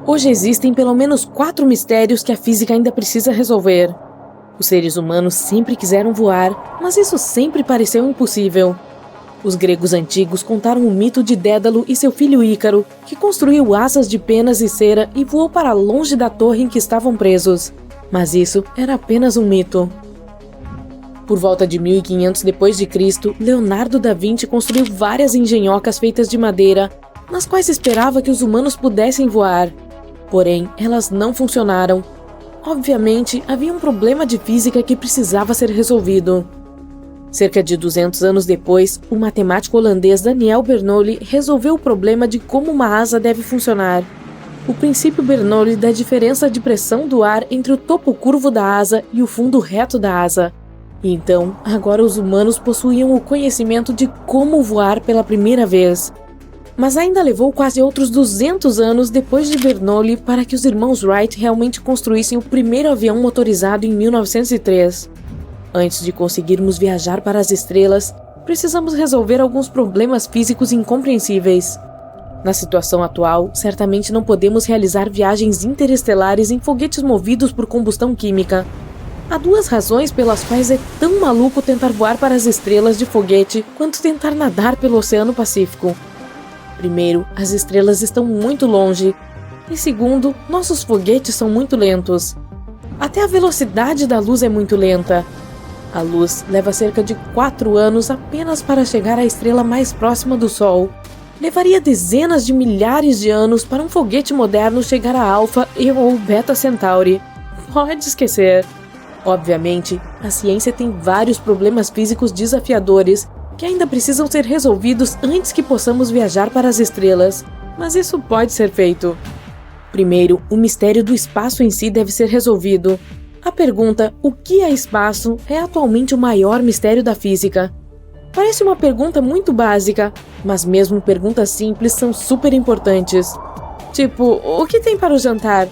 Hoje existem pelo menos 4 mistérios que a física ainda precisa resolver. Os seres humanos sempre quiseram voar, mas isso sempre pareceu impossível. Os gregos antigos contaram o mito de Dédalo e seu filho Ícaro, que construiu asas de penas e cera e voou para longe da torre em que estavam presos. Mas isso era apenas um mito. Por volta de 1500 d.C., Leonardo da Vinci construiu várias engenhocas feitas de madeira, nas quais esperava que os humanos pudessem voar. Porém, elas não funcionaram. Obviamente, havia um problema de física que precisava ser resolvido. Cerca de 200 anos depois, o matemático holandês Daniel Bernoulli resolveu o problema de como uma asa deve funcionar. O princípio Bernoulli da diferença de pressão do ar entre o topo curvo da asa e o fundo reto da asa. E então, agora os humanos possuíam o conhecimento de como voar pela primeira vez. Mas ainda levou quase outros 200 anos depois de Bernoulli para que os irmãos Wright realmente construíssem o primeiro avião motorizado em 1903. Antes de conseguirmos viajar para as estrelas, precisamos resolver alguns problemas físicos incompreensíveis. Na situação atual, certamente não podemos realizar viagens interestelares em foguetes movidos por combustão química. Há 2 razões pelas quais é tão maluco tentar voar para as estrelas de foguete quanto tentar nadar pelo Oceano Pacífico. Primeiro, as estrelas estão muito longe. E segundo, nossos foguetes são muito lentos. Até a velocidade da luz é muito lenta. A luz leva cerca de 4 anos apenas para chegar à estrela mais próxima do Sol. Levaria dezenas de milhares de anos para um foguete moderno chegar a Alpha ou Beta Centauri. Pode esquecer. Obviamente, a ciência tem vários problemas físicos desafiadores que ainda precisam ser resolvidos antes que possamos viajar para as estrelas, mas isso pode ser feito. Primeiro, o mistério do espaço em si deve ser resolvido. A pergunta, o que é espaço, é atualmente o maior mistério da física. Parece uma pergunta muito básica, mas mesmo perguntas simples são super importantes. Tipo, o que tem para o jantar?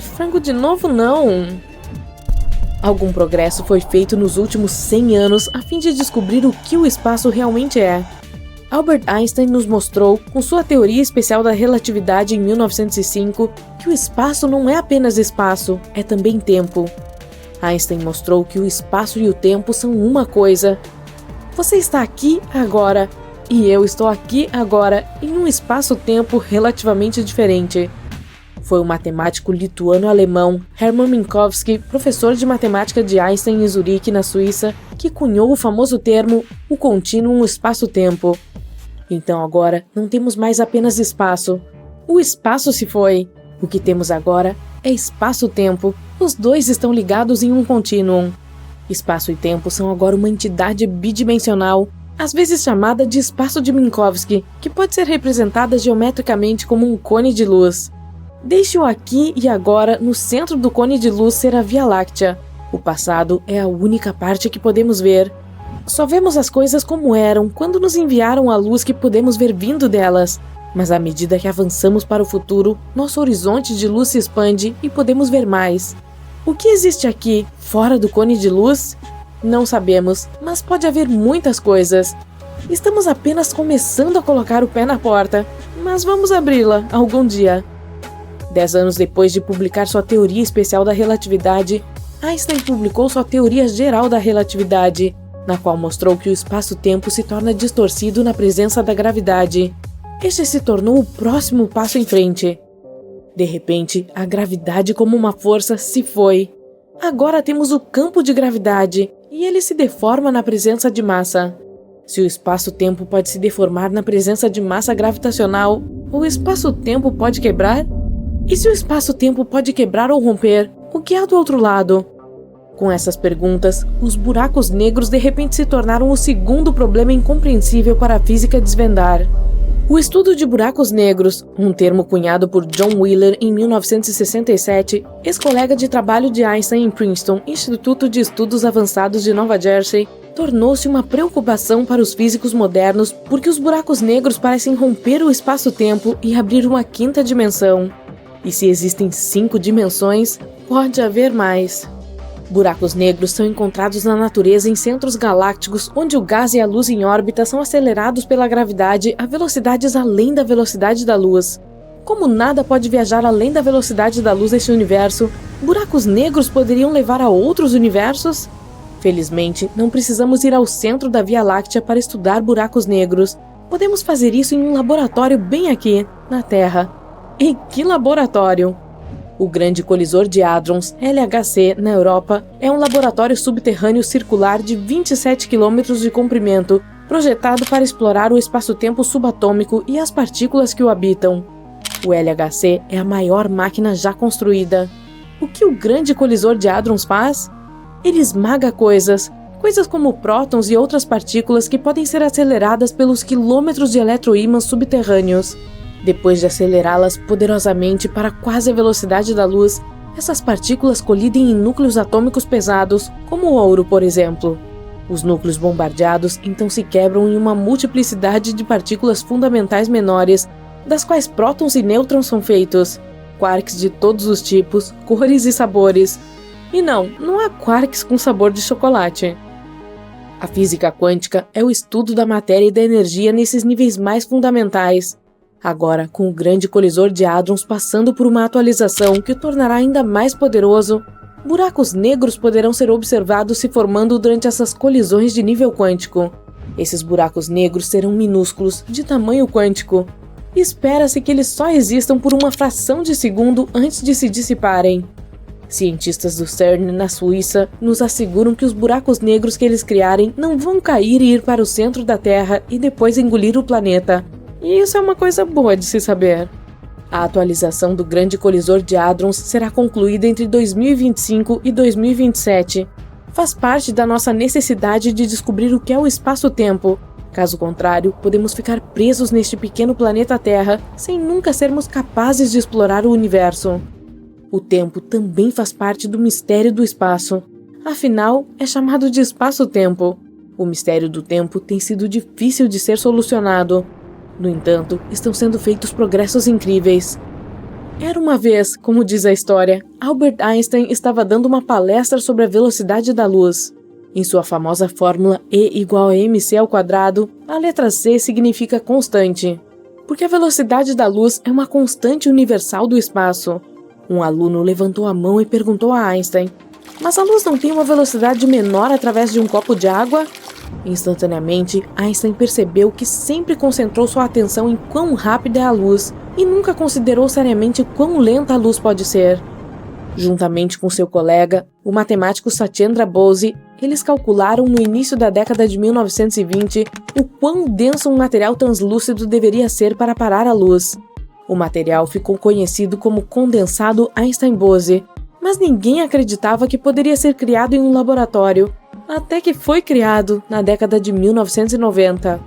Frango de novo não. Algum progresso foi feito nos últimos 100 anos a fim de descobrir o que o espaço realmente é. Albert Einstein nos mostrou, com sua teoria especial da relatividade em 1905, que o espaço não é apenas espaço, é também tempo. Einstein mostrou que o espaço e o tempo são uma coisa. Você está aqui agora, e eu estou aqui agora, em um espaço-tempo relativamente diferente. Foi o matemático lituano-alemão Hermann Minkowski, professor de matemática de Einstein em Zurique, na Suíça, que cunhou o famoso termo o contínuo espaço-tempo. Então agora não temos mais apenas espaço. O espaço se foi. O que temos agora é espaço-tempo. Os dois estão ligados em um contínuo. Espaço e tempo são agora uma entidade bidimensional, às vezes chamada de espaço de Minkowski, que pode ser representada geometricamente como um cone de luz. Deixe-o aqui e agora no centro do cone de luz ser a Via Láctea. O passado é a única parte que podemos ver. Só vemos as coisas como eram quando nos enviaram a luz que podemos ver vindo delas. Mas à medida que avançamos para o futuro, nosso horizonte de luz se expande e podemos ver mais. O que existe aqui, fora do cone de luz? Não sabemos, mas pode haver muitas coisas. Estamos apenas começando a colocar o pé na porta, mas vamos abri-la algum dia. 10 anos depois de publicar sua teoria especial da relatividade, Einstein publicou sua teoria geral da relatividade, na qual mostrou que o espaço-tempo se torna distorcido na presença da gravidade. Este se tornou o próximo passo em frente. De repente, a gravidade como uma força se foi. Agora temos o campo de gravidade, e ele se deforma na presença de massa. Se o espaço-tempo pode se deformar na presença de massa gravitacional, o espaço-tempo pode quebrar? E se o espaço-tempo pode quebrar ou romper, o que há do outro lado? Com essas perguntas, os buracos negros de repente se tornaram o segundo problema incompreensível para a física desvendar. O estudo de buracos negros, um termo cunhado por John Wheeler em 1967, ex-colega de trabalho de Einstein em Princeton, Instituto de Estudos Avançados de Nova Jersey, tornou-se uma preocupação para os físicos modernos porque os buracos negros parecem romper o espaço-tempo e abrir uma quinta dimensão. E se existem 5 dimensões, pode haver mais. Buracos negros são encontrados na natureza em centros galácticos onde o gás e a luz em órbita são acelerados pela gravidade a velocidades além da velocidade da luz. Como nada pode viajar além da velocidade da luz deste universo, buracos negros poderiam levar a outros universos? Felizmente, não precisamos ir ao centro da Via Láctea para estudar buracos negros. Podemos fazer isso em um laboratório bem aqui, na Terra. E que laboratório! O Grande Colisor de Hadrons, LHC, na Europa, é um laboratório subterrâneo circular de 27 km de comprimento, projetado para explorar o espaço-tempo subatômico e as partículas que o habitam. O LHC é a maior máquina já construída. O que o Grande Colisor de Hadrons faz? Ele esmaga coisas como prótons e outras partículas que podem ser aceleradas pelos quilômetros de eletroímãs subterrâneos. Depois de acelerá-las poderosamente para quase a velocidade da luz, essas partículas colidem em núcleos atômicos pesados, como o ouro, por exemplo. Os núcleos bombardeados então se quebram em uma multiplicidade de partículas fundamentais menores, das quais prótons e nêutrons são feitos, quarks de todos os tipos, cores e sabores. E não há quarks com sabor de chocolate. A física quântica é o estudo da matéria e da energia nesses níveis mais fundamentais. Agora, com o Grande Colisor de Hadrons passando por uma atualização que o tornará ainda mais poderoso, buracos negros poderão ser observados se formando durante essas colisões de nível quântico. Esses buracos negros serão minúsculos, de tamanho quântico. Espera-se que eles só existam por uma fração de segundo antes de se dissiparem. Cientistas do CERN, na Suíça, nos asseguram que os buracos negros que eles criarem não vão cair e ir para o centro da Terra e depois engolir o planeta. E isso é uma coisa boa de se saber. A atualização do Grande Colisor de Hadrons será concluída entre 2025 e 2027. Faz parte da nossa necessidade de descobrir o que é o espaço-tempo. Caso contrário, podemos ficar presos neste pequeno planeta Terra sem nunca sermos capazes de explorar o universo. O tempo também faz parte do mistério do espaço. Afinal, é chamado de espaço-tempo. O mistério do tempo tem sido difícil de ser solucionado. No entanto, estão sendo feitos progressos incríveis. Era uma vez, como diz a história, Albert Einstein estava dando uma palestra sobre a velocidade da luz. Em sua famosa fórmula E igual a mc², a letra C significa constante, porque a velocidade da luz é uma constante universal do espaço. Um aluno levantou a mão e perguntou a Einstein: "Mas a luz não tem uma velocidade menor através de um copo de água?" Instantaneamente, Einstein percebeu que sempre concentrou sua atenção em quão rápida é a luz e nunca considerou seriamente quão lenta a luz pode ser. Juntamente com seu colega, o matemático Satyendra Bose, eles calcularam no início da década de 1920 o quão denso um material translúcido deveria ser para parar a luz. O material ficou conhecido como condensado Einstein-Bose, mas ninguém acreditava que poderia ser criado em um laboratório, até que foi criado na década de 1990.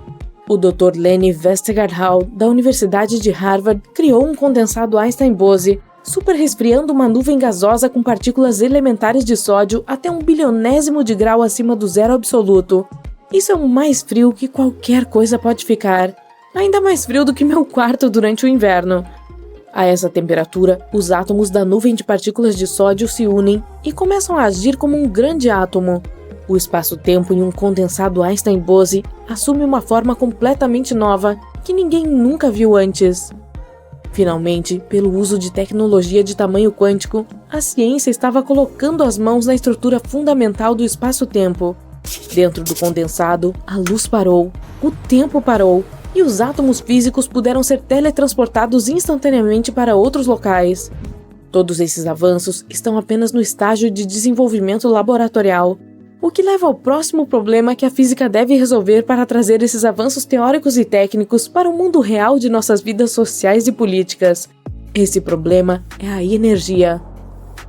O Dr. Lenny Westergaard, da Universidade de Harvard, criou um condensado Einstein-Bose, superresfriando uma nuvem gasosa com partículas elementares de sódio até 1 bilionésimo de grau acima do zero absoluto. Isso é o mais frio que qualquer coisa pode ficar. Ainda mais frio do que meu quarto durante o inverno. A essa temperatura, os átomos da nuvem de partículas de sódio se unem e começam a agir como um grande átomo. O espaço-tempo em um condensado Einstein-Bose assume uma forma completamente nova que ninguém nunca viu antes. Finalmente, pelo uso de tecnologia de tamanho quântico, a ciência estava colocando as mãos na estrutura fundamental do espaço-tempo. Dentro do condensado, a luz parou, o tempo parou, e os átomos físicos puderam ser teletransportados instantaneamente para outros locais. Todos esses avanços estão apenas no estágio de desenvolvimento laboratorial, o que leva ao próximo problema que a física deve resolver para trazer esses avanços teóricos e técnicos para o mundo real de nossas vidas sociais e políticas. Esse problema é a energia.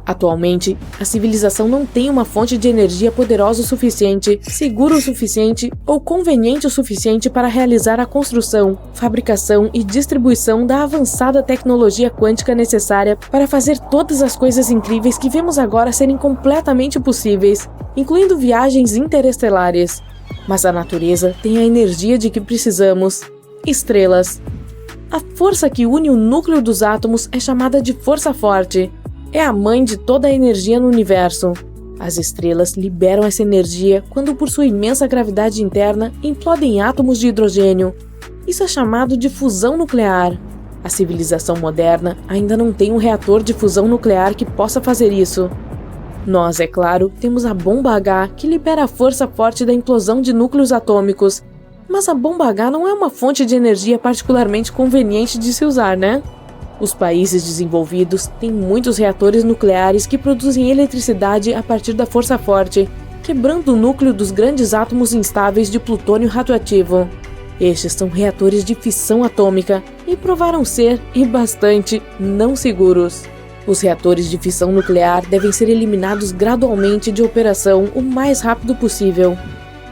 Atualmente, a civilização não tem uma fonte de energia poderosa o suficiente, segura o suficiente ou conveniente o suficiente para realizar a construção, fabricação e distribuição da avançada tecnologia quântica necessária para fazer todas as coisas incríveis que vemos agora serem completamente possíveis, incluindo viagens interestelares. Mas a natureza tem a energia de que precisamos: estrelas. A força que une o núcleo dos átomos é chamada de força forte. É a mãe de toda a energia no universo. As estrelas liberam essa energia quando, por sua imensa gravidade interna, implodem átomos de hidrogênio. Isso é chamado de fusão nuclear. A civilização moderna ainda não tem um reator de fusão nuclear que possa fazer isso. Nós, é claro, temos a bomba H, que libera a força forte da implosão de núcleos atômicos. Mas a bomba H não é uma fonte de energia particularmente conveniente de se usar, né? Os países desenvolvidos têm muitos reatores nucleares que produzem eletricidade a partir da força forte, quebrando o núcleo dos grandes átomos instáveis de plutônio radioativo. Estes são reatores de fissão atômica e provaram ser, e bastante, não seguros. Os reatores de fissão nuclear devem ser eliminados gradualmente de operação o mais rápido possível.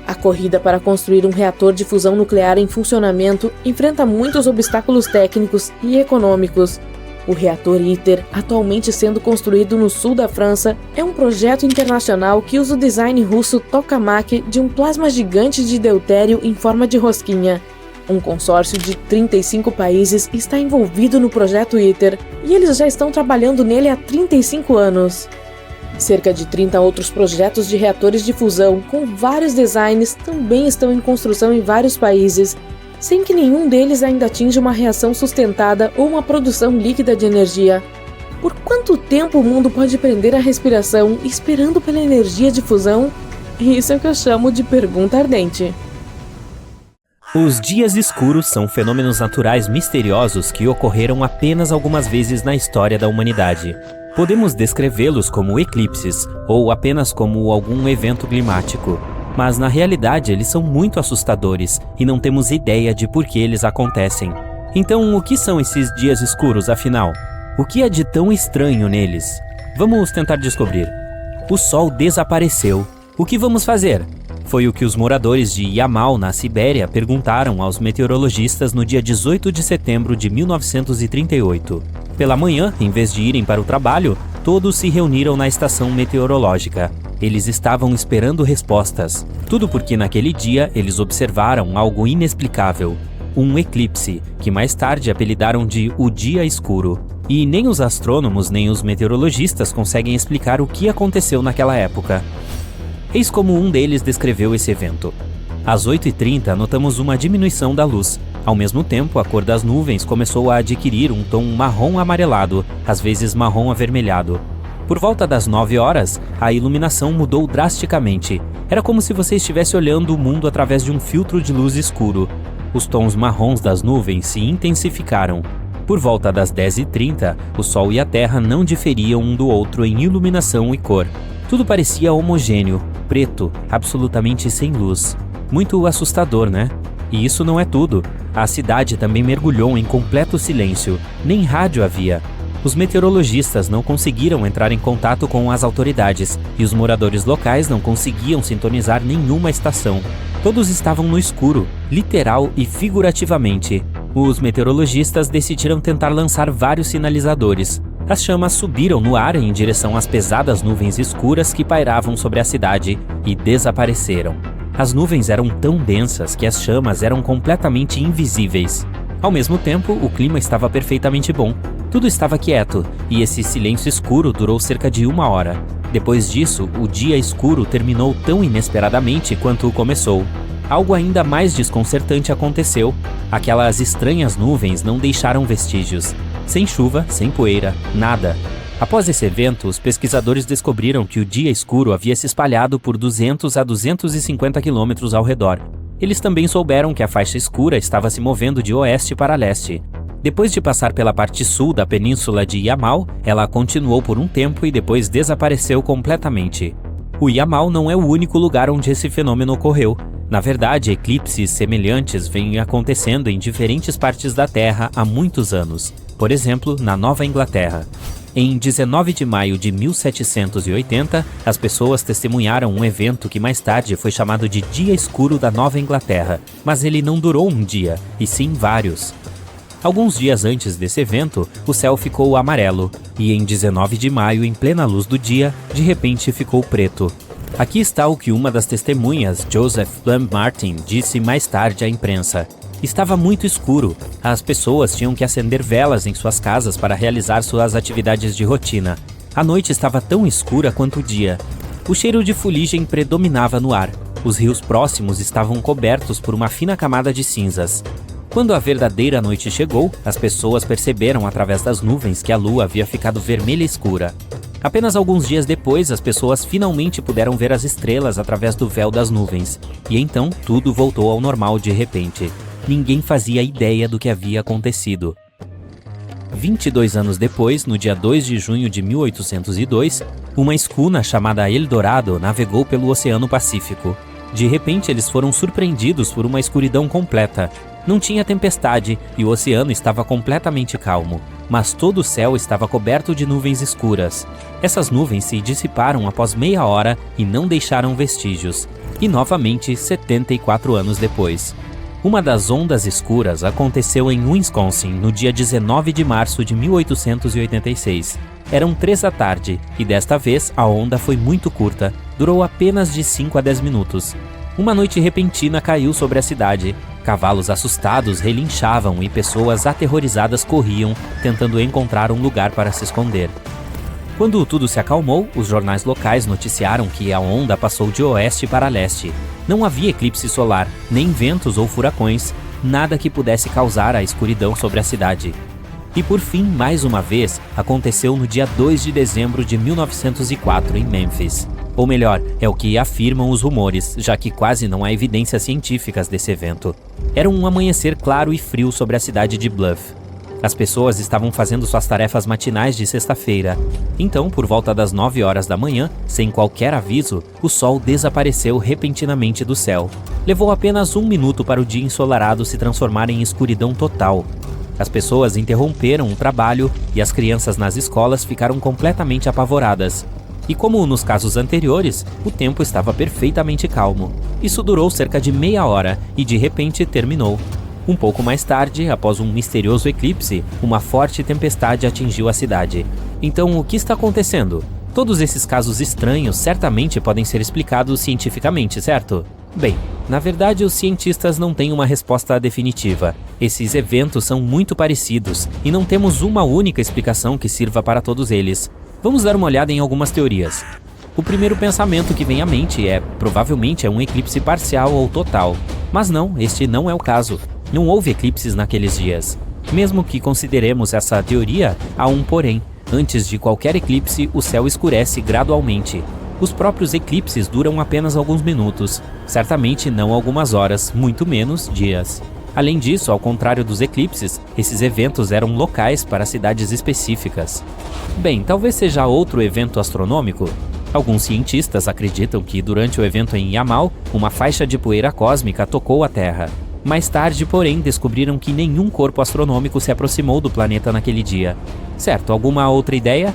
A corrida para construir um reator de fusão nuclear em funcionamento enfrenta muitos obstáculos técnicos e econômicos. O reator ITER, atualmente sendo construído no sul da França, é um projeto internacional que usa o design russo tokamak de um plasma gigante de deutério em forma de rosquinha. Um consórcio de 35 países está envolvido no projeto ITER e eles já estão trabalhando nele há 35 anos. Cerca de 30 outros projetos de reatores de fusão com vários designs também estão em construção em vários países, sem que nenhum deles ainda atinja uma reação sustentada ou uma produção líquida de energia. Por quanto tempo o mundo pode prender a respiração esperando pela energia de fusão? Isso é o que eu chamo de pergunta ardente. Os dias escuros são fenômenos naturais misteriosos que ocorreram apenas algumas vezes na história da humanidade. Podemos descrevê-los como eclipses ou apenas como algum evento climático, mas na realidade eles são muito assustadores e não temos ideia de por que eles acontecem. Então, o que são esses dias escuros, afinal? O que é de tão estranho neles? Vamos tentar descobrir. O Sol desapareceu. O que vamos fazer? Foi o que os moradores de Yamal, na Sibéria, perguntaram aos meteorologistas no dia 18 de setembro de 1938. Pela manhã, em vez de irem para o trabalho, todos se reuniram na estação meteorológica. Eles estavam esperando respostas. Tudo porque naquele dia eles observaram algo inexplicável. Um eclipse, que mais tarde apelidaram de o Dia Escuro. E nem os astrônomos nem os meteorologistas conseguem explicar o que aconteceu naquela época. Eis como um deles descreveu esse evento. Às 8h30, notamos uma diminuição da luz. Ao mesmo tempo, a cor das nuvens começou a adquirir um tom marrom amarelado, às vezes marrom avermelhado. Por volta das 9 horas, a iluminação mudou drasticamente. Era como se você estivesse olhando o mundo através de um filtro de luz escuro. Os tons marrons das nuvens se intensificaram. Por volta das 10h30, o Sol e a Terra não diferiam um do outro em iluminação e cor. Tudo parecia homogêneo, preto, absolutamente sem luz. Muito assustador, né? E isso não é tudo. A cidade também mergulhou em completo silêncio. Nem rádio havia. Os meteorologistas não conseguiram entrar em contato com as autoridades e os moradores locais não conseguiam sintonizar nenhuma estação. Todos estavam no escuro, literal e figurativamente. Os meteorologistas decidiram tentar lançar vários sinalizadores. As chamas subiram no ar em direção às pesadas nuvens escuras que pairavam sobre a cidade e desapareceram. As nuvens eram tão densas que as chamas eram completamente invisíveis. Ao mesmo tempo, o clima estava perfeitamente bom. Tudo estava quieto, e esse silêncio escuro durou cerca de 1 hora. Depois disso, o dia escuro terminou tão inesperadamente quanto começou. Algo ainda mais desconcertante aconteceu. Aquelas estranhas nuvens não deixaram vestígios. Sem chuva, sem poeira, nada. Após esse evento, os pesquisadores descobriram que o dia escuro havia se espalhado por 200 a 250 quilômetros ao redor. Eles também souberam que a faixa escura estava se movendo de oeste para leste. Depois de passar pela parte sul da península de Yamal, ela continuou por um tempo e depois desapareceu completamente. O Yamal não é o único lugar onde esse fenômeno ocorreu. Na verdade, eclipses semelhantes vêm acontecendo em diferentes partes da Terra há muitos anos. Por exemplo, na Nova Inglaterra. Em 19 de maio de 1780, as pessoas testemunharam um evento que mais tarde foi chamado de Dia Escuro da Nova Inglaterra, mas ele não durou um dia, e sim vários. Alguns dias antes desse evento, o céu ficou amarelo, e em 19 de maio, em plena luz do dia, de repente ficou preto. Aqui está o que uma das testemunhas, Joseph Plum Martin, disse mais tarde à imprensa. Estava muito escuro. As pessoas tinham que acender velas em suas casas para realizar suas atividades de rotina. A noite estava tão escura quanto o dia. O cheiro de fuligem predominava no ar. Os rios próximos estavam cobertos por uma fina camada de cinzas. Quando a verdadeira noite chegou, as pessoas perceberam através das nuvens que a lua havia ficado vermelha escura. Apenas alguns dias depois, as pessoas finalmente puderam ver as estrelas através do véu das nuvens. E então, tudo voltou ao normal de repente. Ninguém fazia ideia do que havia acontecido. 22 anos depois, no dia 2 de junho de 1802, uma escuna chamada Eldorado navegou pelo Oceano Pacífico. De repente, eles foram surpreendidos por uma escuridão completa. Não tinha tempestade e o oceano estava completamente calmo, mas todo o céu estava coberto de nuvens escuras. Essas nuvens se dissiparam após meia hora e não deixaram vestígios. E novamente, 74 anos depois. Uma das ondas escuras aconteceu em Wisconsin no dia 19 de março de 1886. Eram 3 da tarde e desta vez a onda foi muito curta, durou apenas de 5 a 10 minutos. Uma noite repentina caiu sobre a cidade. Cavalos assustados relinchavam e pessoas aterrorizadas corriam, tentando encontrar um lugar para se esconder. Quando tudo se acalmou, os jornais locais noticiaram que a onda passou de oeste para leste. Não havia eclipse solar, nem ventos ou furacões, nada que pudesse causar a escuridão sobre a cidade. E por fim, mais uma vez, aconteceu no dia 2 de dezembro de 1904 em Memphis. Ou melhor, é o que afirmam os rumores, já que quase não há evidências científicas desse evento. Era um amanhecer claro e frio sobre a cidade de Bluff. As pessoas estavam fazendo suas tarefas matinais de sexta-feira. Então, por volta das 9 horas da manhã, sem qualquer aviso, o sol desapareceu repentinamente do céu. Levou apenas 1 minuto para o dia ensolarado se transformar em escuridão total. As pessoas interromperam o trabalho e as crianças nas escolas ficaram completamente apavoradas. E como nos casos anteriores, o tempo estava perfeitamente calmo. Isso durou cerca de meia hora e de repente terminou. Um pouco mais tarde, após um misterioso eclipse, uma forte tempestade atingiu a cidade. Então, o que está acontecendo? Todos esses casos estranhos certamente podem ser explicados cientificamente, certo? Bem, na verdade os cientistas não têm uma resposta definitiva. Esses eventos são muito parecidos e não temos uma única explicação que sirva para todos eles. Vamos dar uma olhada em algumas teorias. O primeiro pensamento que vem à mente provavelmente é um eclipse parcial ou total. Mas não, este não é o caso. Não houve eclipses naqueles dias. Mesmo que consideremos essa teoria, há um porém. Antes de qualquer eclipse, o céu escurece gradualmente. Os próprios eclipses duram apenas alguns minutos, certamente não algumas horas, muito menos dias. Além disso, ao contrário dos eclipses, esses eventos eram locais para cidades específicas. Bem, talvez seja outro evento astronômico. Alguns cientistas acreditam que durante o evento em Yamal, uma faixa de poeira cósmica tocou a Terra. Mais tarde, porém, descobriram que nenhum corpo astronômico se aproximou do planeta naquele dia. Certo, alguma outra ideia?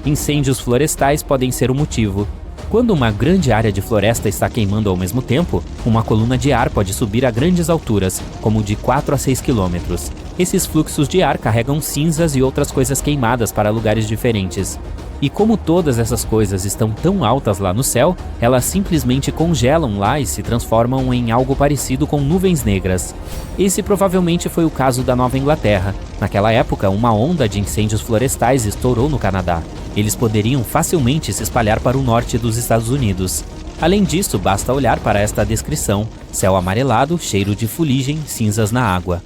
Incêndios florestais podem ser o motivo. Quando uma grande área de floresta está queimando ao mesmo tempo, uma coluna de ar pode subir a grandes alturas, como de 4 a 6 quilômetros. Esses fluxos de ar carregam cinzas e outras coisas queimadas para lugares diferentes. E como todas essas coisas estão tão altas lá no céu, elas simplesmente congelam lá e se transformam em algo parecido com nuvens negras. Esse provavelmente foi o caso da Nova Inglaterra. Naquela época, uma onda de incêndios florestais estourou no Canadá. Eles poderiam facilmente se espalhar para o norte dos Estados Unidos. Além disso, basta olhar para esta descrição: céu amarelado, cheiro de fuligem, cinzas na água.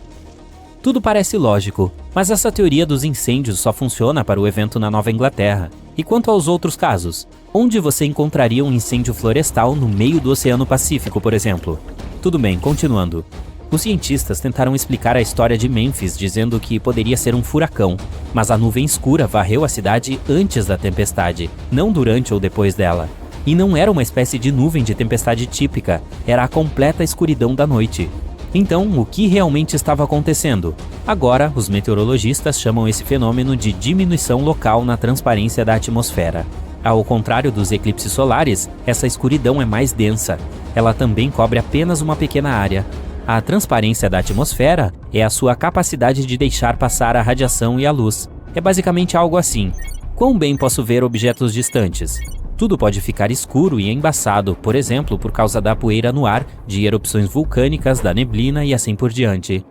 Tudo parece lógico, mas essa teoria dos incêndios só funciona para o evento na Nova Inglaterra. E quanto aos outros casos? Onde você encontraria um incêndio florestal no meio do Oceano Pacífico, por exemplo? Tudo bem, continuando. Os cientistas tentaram explicar a história de Memphis dizendo que poderia ser um furacão, mas a nuvem escura varreu a cidade antes da tempestade, não durante ou depois dela. E não era uma espécie de nuvem de tempestade típica, era a completa escuridão da noite. Então, o que realmente estava acontecendo? Agora, os meteorologistas chamam esse fenômeno de diminuição local na transparência da atmosfera. Ao contrário dos eclipses solares, essa escuridão é mais densa. Ela também cobre apenas uma pequena área. A transparência da atmosfera é a sua capacidade de deixar passar a radiação e a luz. É basicamente algo assim: quão bem posso ver objetos distantes? Tudo pode ficar escuro e embaçado, por exemplo, por causa da poeira no ar, de erupções vulcânicas, da neblina e assim por diante.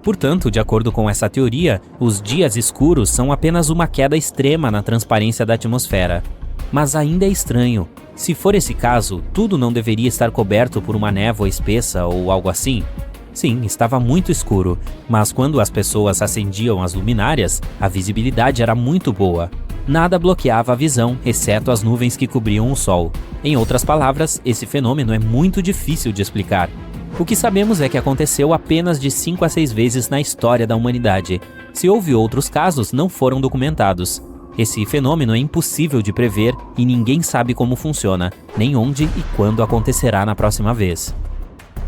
Portanto, de acordo com essa teoria, os dias escuros são apenas uma queda extrema na transparência da atmosfera. Mas ainda é estranho. Se for esse caso, tudo não deveria estar coberto por uma névoa espessa ou algo assim? Sim, estava muito escuro, mas quando as pessoas acendiam as luminárias, a visibilidade era muito boa. Nada bloqueava a visão, exceto as nuvens que cobriam o sol. Em outras palavras, esse fenômeno é muito difícil de explicar. O que sabemos é que aconteceu apenas de 5 a 6 vezes na história da humanidade. Se houve outros casos, não foram documentados. Esse fenômeno é impossível de prever e ninguém sabe como funciona, nem onde e quando acontecerá na próxima vez.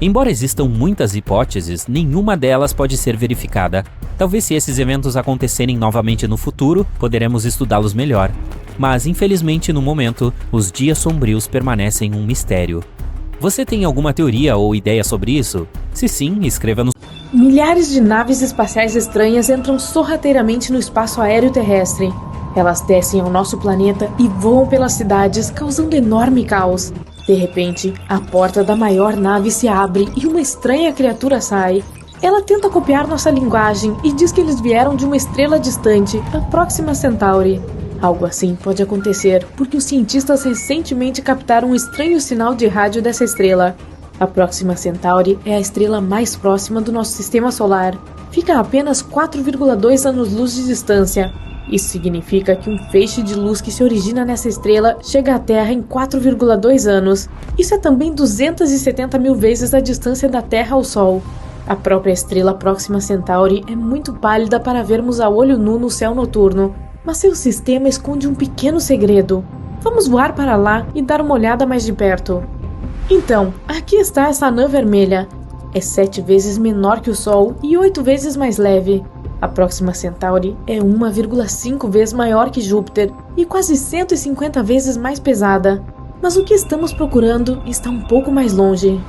Embora existam muitas hipóteses, nenhuma delas pode ser verificada. Talvez se esses eventos acontecerem novamente no futuro, poderemos estudá-los melhor. Mas, infelizmente, no momento, os dias sombrios permanecem um mistério. Você tem alguma teoria ou ideia sobre isso? Se sim, escreva no... Milhares de naves espaciais estranhas entram sorrateiramente no espaço aéreo terrestre. Elas descem ao nosso planeta e voam pelas cidades, causando enorme caos. De repente, a porta da maior nave se abre e uma estranha criatura sai. Ela tenta copiar nossa linguagem e diz que eles vieram de uma estrela distante, a Próxima Centauri. Algo assim pode acontecer porque os cientistas recentemente captaram um estranho sinal de rádio dessa estrela. A Próxima Centauri é a estrela mais próxima do nosso sistema solar. Fica a apenas 4,2 anos-luz de distância. Isso significa que um feixe de luz que se origina nessa estrela chega à Terra em 4,2 anos. Isso é também 270 mil vezes a distância da Terra ao Sol. A própria estrela Próxima Centauri é muito pálida para vermos a olho nu no céu noturno, mas seu sistema esconde um pequeno segredo. Vamos voar para lá e dar uma olhada mais de perto. Então, aqui está essa anã vermelha. É 7 vezes menor que o Sol e 8 vezes mais leve. A Próxima Centauri é 1,5 vezes maior que Júpiter e quase 150 vezes mais pesada. Mas o que estamos procurando está um pouco mais longe.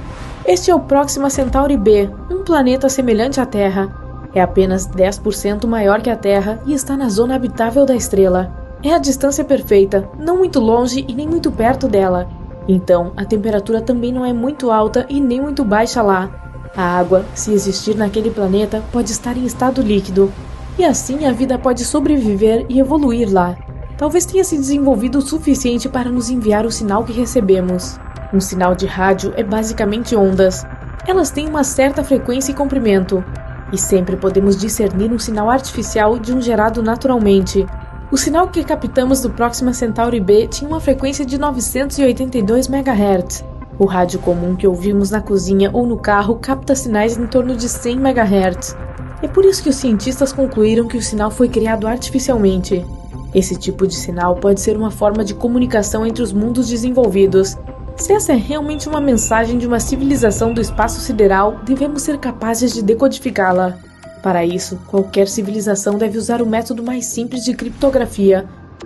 Este é o Próxima Centauri B, um planeta semelhante à Terra. É apenas 10% maior que a Terra e está na zona habitável da estrela. É a distância perfeita, não muito longe e nem muito perto dela. Então, a temperatura também não é muito alta e nem muito baixa lá. A água, se existir naquele planeta, pode estar em estado líquido, e assim a vida pode sobreviver e evoluir lá. Talvez tenha se desenvolvido o suficiente para nos enviar o sinal que recebemos. Um sinal de rádio é basicamente ondas. Elas têm uma certa frequência e comprimento, e sempre podemos discernir um sinal artificial de um gerado naturalmente. O sinal que captamos do Próxima Centauri B tinha uma frequência de 982 MHz. O rádio comum que ouvimos na cozinha ou no carro capta sinais em torno de 100 MHz. É por isso que os cientistas concluíram que o sinal foi criado artificialmente. Esse tipo de sinal pode ser uma forma de comunicação entre os mundos desenvolvidos. Se essa é realmente uma mensagem de uma civilização do espaço sideral, devemos ser capazes de decodificá-la. Para isso, qualquer civilização deve usar o método mais simples de criptografia.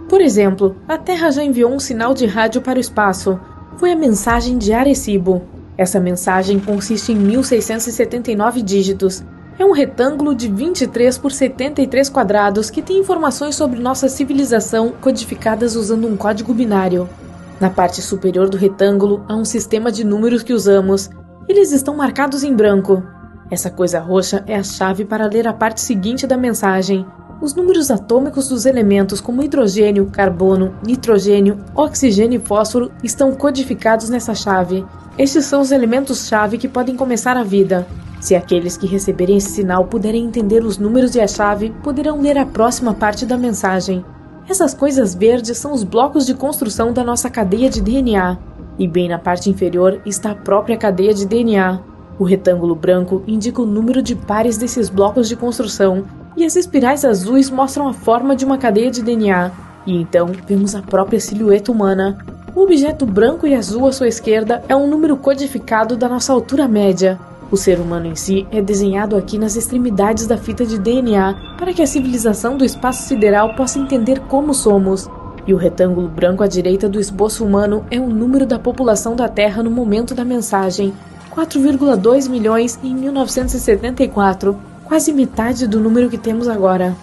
Por exemplo, a Terra já enviou um sinal de rádio para o espaço. Foi a mensagem de Arecibo. Essa mensagem consiste em 1679 dígitos. É um retângulo de 23 por 73 quadrados que tem informações sobre nossa civilização codificadas usando um código binário. Na parte superior do retângulo há um sistema de números que usamos. Eles estão marcados em branco. Essa coisa roxa é a chave para ler a parte seguinte da mensagem. Os números atômicos dos elementos como hidrogênio, carbono, nitrogênio, oxigênio e fósforo estão codificados nessa chave. Estes são os elementos-chave que podem começar a vida. Se aqueles que receberem esse sinal puderem entender os números e a chave, poderão ler a próxima parte da mensagem. Essas coisas verdes são os blocos de construção da nossa cadeia de DNA. E bem na parte inferior está a própria cadeia de DNA. O retângulo branco indica o número de pares desses blocos de construção, e as espirais azuis mostram a forma de uma cadeia de DNA. E então vemos a própria silhueta humana. O objeto branco e azul à sua esquerda é um número codificado da nossa altura média. O ser humano em si é desenhado aqui nas extremidades da fita de DNA para que a civilização do espaço sideral possa entender como somos. E o retângulo branco à direita do esboço humano é o número da população da Terra no momento da mensagem, 4,2 milhões em 1974, quase metade do número que temos agora.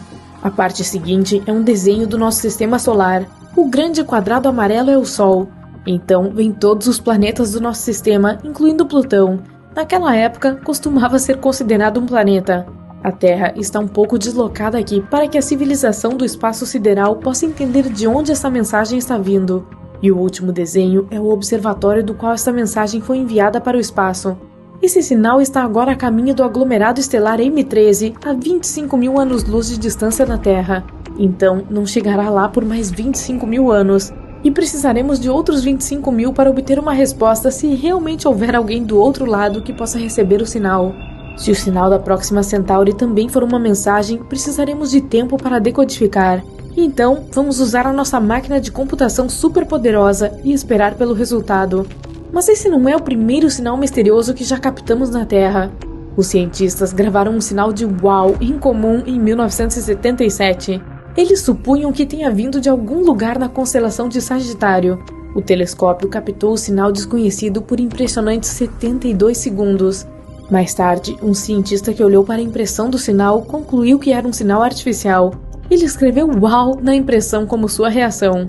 A parte seguinte é um desenho do nosso sistema solar. O grande quadrado amarelo é o Sol. Então vem todos os planetas do nosso sistema, incluindo Plutão. Naquela época, costumava ser considerado um planeta. A Terra está um pouco deslocada aqui para que a civilização do espaço sideral possa entender de onde essa mensagem está vindo. E o último desenho é o observatório do qual essa mensagem foi enviada para o espaço. Esse sinal está agora a caminho do aglomerado estelar M13, a 25 mil anos-luz de distância da Terra. Então, não chegará lá por mais 25 mil anos. E precisaremos de outros 25 mil para obter uma resposta se realmente houver alguém do outro lado que possa receber o sinal. Se o sinal da Próxima Centauri também for uma mensagem, precisaremos de tempo para decodificar. Então, vamos usar a nossa máquina de computação super poderosa e esperar pelo resultado. Mas esse não é o primeiro sinal misterioso que já captamos na Terra. Os cientistas gravaram um sinal de uau incomum em 1977. Eles supunham que tenha vindo de algum lugar na constelação de Sagitário. O telescópio captou o sinal desconhecido por impressionantes 72 segundos. Mais tarde, um cientista que olhou para a impressão do sinal concluiu que era um sinal artificial. Ele escreveu uau na impressão como sua reação.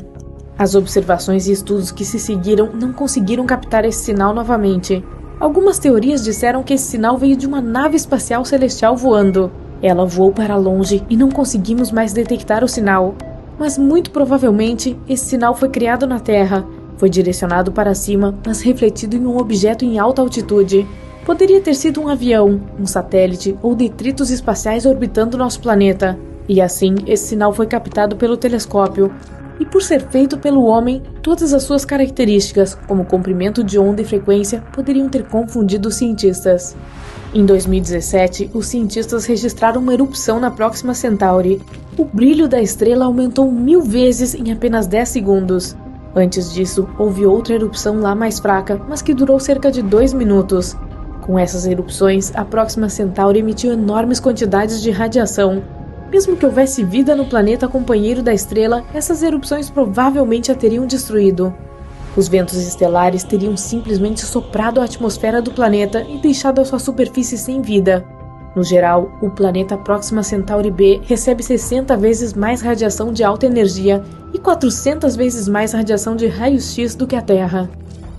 As observações e estudos que se seguiram não conseguiram captar esse sinal novamente. Algumas teorias disseram que esse sinal veio de uma nave espacial celestial voando. Ela voou para longe e não conseguimos mais detectar o sinal. Mas muito provavelmente esse sinal foi criado na Terra. Foi direcionado para cima, mas refletido em um objeto em alta altitude. Poderia ter sido um avião, um satélite ou detritos espaciais orbitando nosso planeta. E assim, esse sinal foi captado pelo telescópio. E por ser feito pelo homem, todas as suas características, como comprimento de onda e frequência, poderiam ter confundido os cientistas. Em 2017, os cientistas registraram uma erupção na Próxima Centauri. O brilho da estrela aumentou 1000 vezes em apenas 10 segundos. Antes disso, houve outra erupção lá mais fraca, mas que durou cerca de 2 minutos. Com essas erupções, a Próxima Centauri emitiu enormes quantidades de radiação. Mesmo que houvesse vida no planeta companheiro da estrela, essas erupções provavelmente a teriam destruído. Os ventos estelares teriam simplesmente soprado a atmosfera do planeta e deixado a sua superfície sem vida. No geral, o planeta Próxima Centauri B recebe 60 vezes mais radiação de alta energia e 400 vezes mais radiação de raios-x do que a Terra.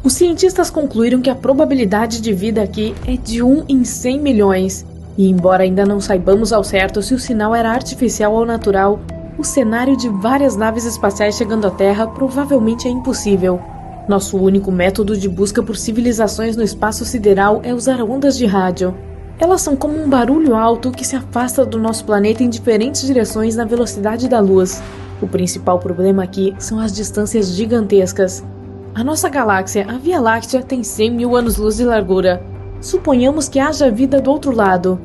Os cientistas concluíram que a probabilidade de vida aqui é de 1 em 100 milhões. E embora ainda não saibamos ao certo se o sinal era artificial ou natural, o cenário de várias naves espaciais chegando à Terra provavelmente é impossível. Nosso único método de busca por civilizações no espaço sideral é usar ondas de rádio. Elas são como um barulho alto que se afasta do nosso planeta em diferentes direções na velocidade da luz. O principal problema aqui são as distâncias gigantescas. A nossa galáxia, a Via Láctea, tem 100 mil anos-luz de largura. Suponhamos que haja vida do outro lado.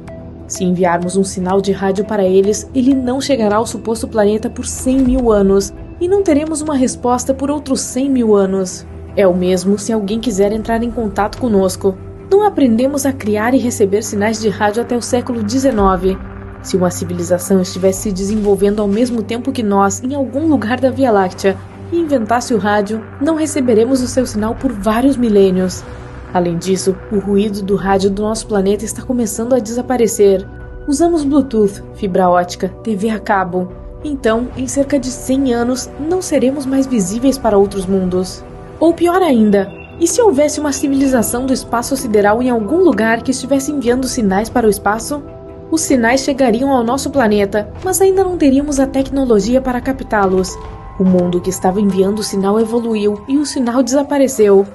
Se enviarmos um sinal de rádio para eles, ele não chegará ao suposto planeta por 100 mil anos, e não teremos uma resposta por outros 100 mil anos. É o mesmo se alguém quiser entrar em contato conosco. Não aprendemos a criar e receber sinais de rádio até o século XIX. Se uma civilização estivesse se desenvolvendo ao mesmo tempo que nós em algum lugar da Via Láctea e inventasse o rádio, não receberemos o seu sinal por vários milênios. Além disso, o ruído do rádio do nosso planeta está começando a desaparecer. Usamos Bluetooth, fibra ótica, TV a cabo. Então, em cerca de 100 anos, não seremos mais visíveis para outros mundos. Ou pior ainda, e se houvesse uma civilização do espaço sideral em algum lugar que estivesse enviando sinais para o espaço? Os sinais chegariam ao nosso planeta, mas ainda não teríamos a tecnologia para captá-los. O mundo que estava enviando o sinal evoluiu e o sinal desapareceu.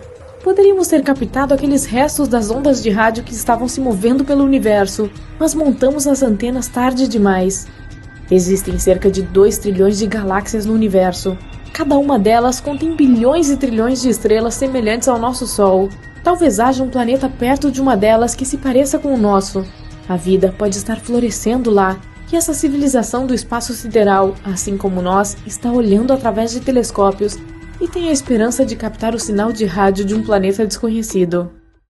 Poderíamos ter captado aqueles restos das ondas de rádio que estavam se movendo pelo universo, mas montamos as antenas tarde demais. Existem cerca de 2 trilhões de galáxias no universo. Cada uma delas contém bilhões e trilhões de estrelas semelhantes ao nosso Sol. Talvez haja um planeta perto de uma delas que se pareça com o nosso. A vida pode estar florescendo lá, e essa civilização do espaço sideral, assim como nós, está olhando através de telescópios e tem a esperança de captar o sinal de rádio de um planeta desconhecido.